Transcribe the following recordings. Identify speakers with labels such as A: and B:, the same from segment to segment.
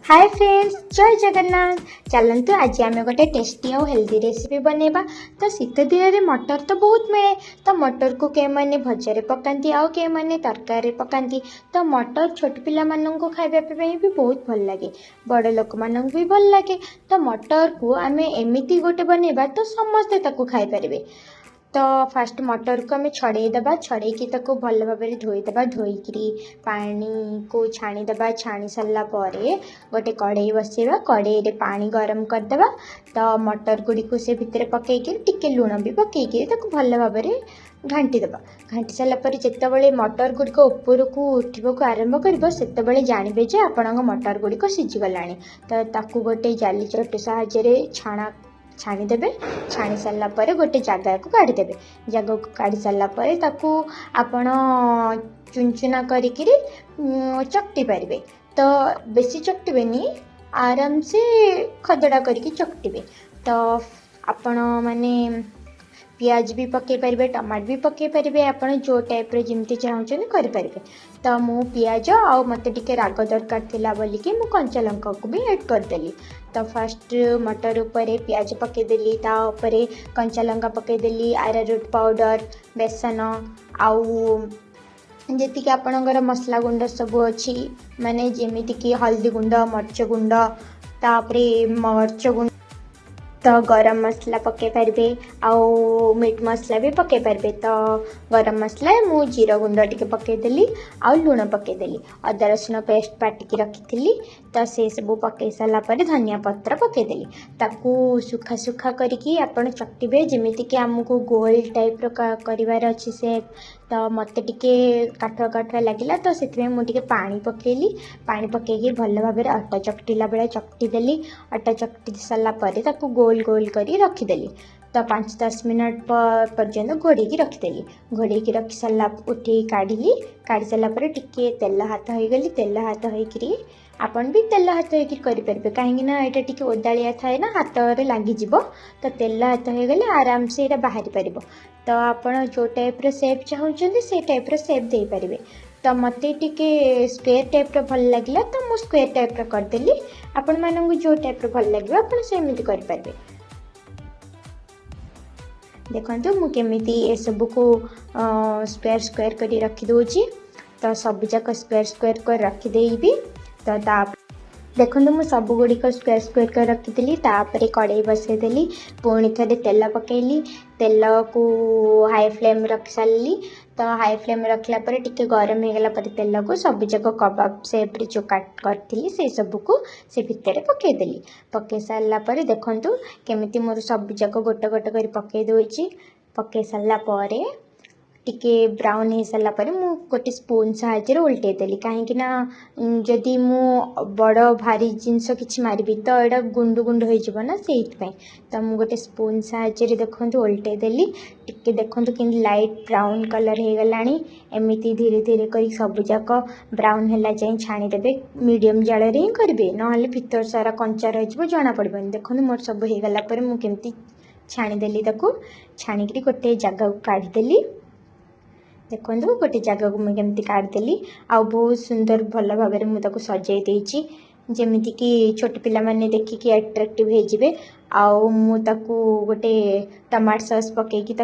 A: Hi friends, जय जगन्नाथ। चलतु आज आम गोटे टेस्टी और हेल्दी रेसिपी बनैबा। तो शीत दिन में मटर तो बहुत मिले, तो मटर को के मैंने भजा पकाती आउ के मैंने तरकारी पकाती। तो मटर छोट पिला मानू खावाई भी बहुत भल लगे, बड़ लोक मानू भी भल लगे। तो मटर को आम एमती गोटे बनैबा तो समस्ते ताकू खाई पारे। तो फास्ट मटर को आम छड़ेदेबा, छड़ेकी भल भाव धोईदेबा, धोईकी पानी को छाणीदेबा। छाणी सारा गोटे कड़े बसैबा, कड़े पानी गरम करदेबा। तो मटर गुड़ी को से भितर पकईकि टिके लुण भी पकईकि भल भाव घाटीदेबा। घाटी सारापर जितेबाला मटर गुड़िक ऊपर को उठा आरंभ कर से जानवे जे आपण मटर गुड़िक सीझीगला। तो ताकू गोटे जाली चटू साहाय्य छाणीदेवे। छाणी सारापर गोटे जगह को काढ़ीदेवे। जगह को काढ़ी सारापर ताकू आपण चुनचुना करिकी चकटी पारे। तो बेसी चकटेनि, आराम से खदड़ा करके चकटे। तो आपण माने पियाज भी पकई पारे, टमाटर भी पकई पारे, आपड़ जो टाइप जमी चाहते करें। तो मु पियाज आउ मत टे राग दरकार थिला बोलिकी मु कंचा लंका को भी ऐड करदेली। तो फास्ट मटर उपरे पियाज पकईदेली, ताऊपर कंचा लंका पकईदेली, आरारूट पाउडर, बेसन आउ जी आपणकर मसला गुंड सब अच्छी, माने जेमितिक हल्दी गुंड, मर्च गुंड, तापरे मर्च गुंड, तो गरम मसला पकई पारे, आउ मीट मसला भी पकई पारे। तो गरम मसला मु जीरा गुंड टे पकईदेली, आउ लुण पकईदेली, अदा रसुण पेस्ट बाटिकी रखी। तो से सब पकई सारापर धनिया पत्र पकईदेली। ताकू सुखा सुखा करके आपण चकटे जमीक आमको गोल टाइप करार अच्छी से। तो मत टे काठुआ काठुआ लगे, तो से मुझे पानी पकईली। पानी पकईकि भल भाव अटा चकटिला बेला चकटिदेली। अटा चकटि सारापर गोल गोल करी रखीदेली। तो 5-10 मिनट पर्यंत घोड़े रखीदेली। घोड़े रखी सारा उठे काढ़ी। काढ़ी सारापर टिके तेल हाथ होगली। तेल हाथ होकर आपन भी तेल हाथ होकर करें, कहीं यहाँ टे ओदालिया थाए ना, हाथ में लगिज। तो तेल हाथ होगले आराम से ये बाहरी पार। तो आपड़ जो टाइप सेप चाहते से टाइप सेप दे पारे। तो मत टे स्क्वेयर टाइप भल लगे, तो मुझे स्क्वेयर टाइप करदेली। आपण मानू जो टाइप भल लगे आप सेमती करें। देखो मुझे सब को स्क्वेयर स्क्वेयर कर रखीदे। तो सबूक स्क्वेयर स्क्वेयर कर रखीदेवी। तो देखो मुझे सब गुड़िक स्क्वेयर स्क्वेयर कर रखी। तापर कड़े बसईदेली, पुणी थे तेल पकईली। तेल को हाई फ्लेम रखी सारी। तो हाई फ्लेम रखला टे गरम होगला तेल को सबूक कबाब सेप जो काट करी से सबको से भितर पकईदेली। पकई सारापर देखु केमी मोर सबूक गोटे गोटे कर पकई दूची। पकई सारापर टिके ब्राउन हो सारापर मु गोटे स्पून साहाय्य उल्टेदेली। कहीं जदि मु बड़ भारी जिनस कि मारि तो यहाँ गुंडु गुंडु होना से। तो मु गोटे स्पून साहाय्य देखो उल्टेदेली। टिके देखो कि लाइट ब्राउन कलर हो गला। एमती धीरे धीरे कर सबूक ब्राउन है जाए छाणीदेवे। मीडियम जाल ही करेंगे, ना भीतर सारा कंचा रही जना पड़े। देखो मोर सब हो गला मुझे छाणीदेली। छाणिकी गोटे जगह को काढ़ीदेली। देखो गोटे जगह को मुझे काढ़ीदेली। आ बहुत सुंदर भल भाव में मुझे सजाई देती, जमीक छोट पिला माने देखिकी अट्राक्टिव होजिबे। आउ मुझे गोटे टमाटो सॉस पकईकी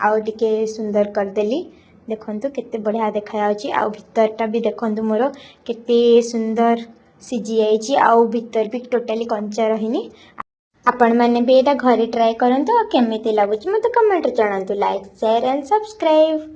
A: आउ टिके सुंदर करदेली। देखो केते बढ़िया देखा आ भितरटा भी देखो मोर केते सुंदर सीझी जाइए। आउ भितर भी टोटाली कंचा रहीनी। आपण मैंने भी यहाँ घरे ट्राए करंतु। केमिति लागुच मते कमेंट जणांतु। Like share and subscribe.